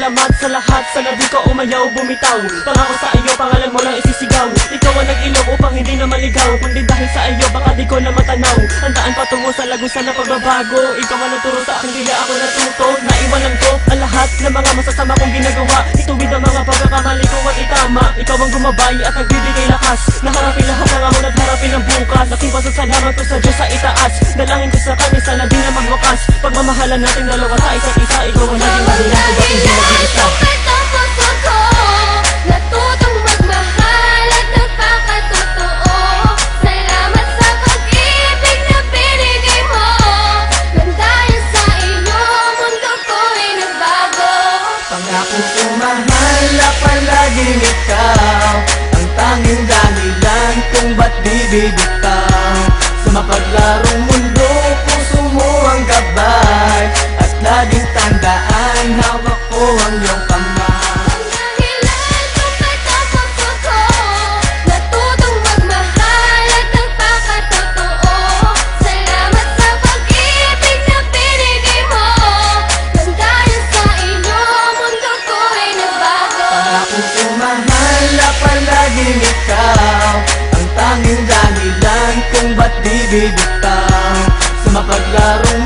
salamat sa lahat. Sana di ka umayaw, bumitaw. Pangako sa iyo, pangalan mo lang isisigaw. Ikaw ang nag-ilaw upang hindi na maligaw. Kundi dahil sa iyo, baka di ko na matanaw. Ang daan patungo sa lagusan na pagbabago. Ikaw ang nagturo sa akin, kaya ako natuto. Naiwanan ko ang lahat ng mga masasama kong ginagawa. Ituwid ang mga pagkakamali ko at itama. Ikaw ang gumabay at nagbibigay lakas. Naharapin lahat ng amon at harapin ang bukas. Aking pasasalamat ko sa Diyos sa itaas. Dalangin ko sa Kanya, sana di na magwakas. Pagmamahalan nating dalawa sa isa't isa. Ikaw ang naging madalang ko, ba't hindi nag-iisa? Natutong magmahal at nagpakatotoo. Salamat sa pag-ibig na binigay mo. Nang dahil sa iyo, mundo ko'y nagbago. Pangako ko mahal na palaging ikaw ang tanging dahilan kung ba't di bibitaw. Sa mapaglarong mundo, puso mo ang gabay. At laging tandaan, hawak ko ang iyong kamay. Natutong magmahal at nagpakatotoo. Salamat sa pag-ibig na binigay mo. Nang dahil sa iyo, mundo ko'y nagbago. Pangako ko mahal na palaging ikaw ang tanging dahilan kung ba't di bibitaw. Sa mapaglarong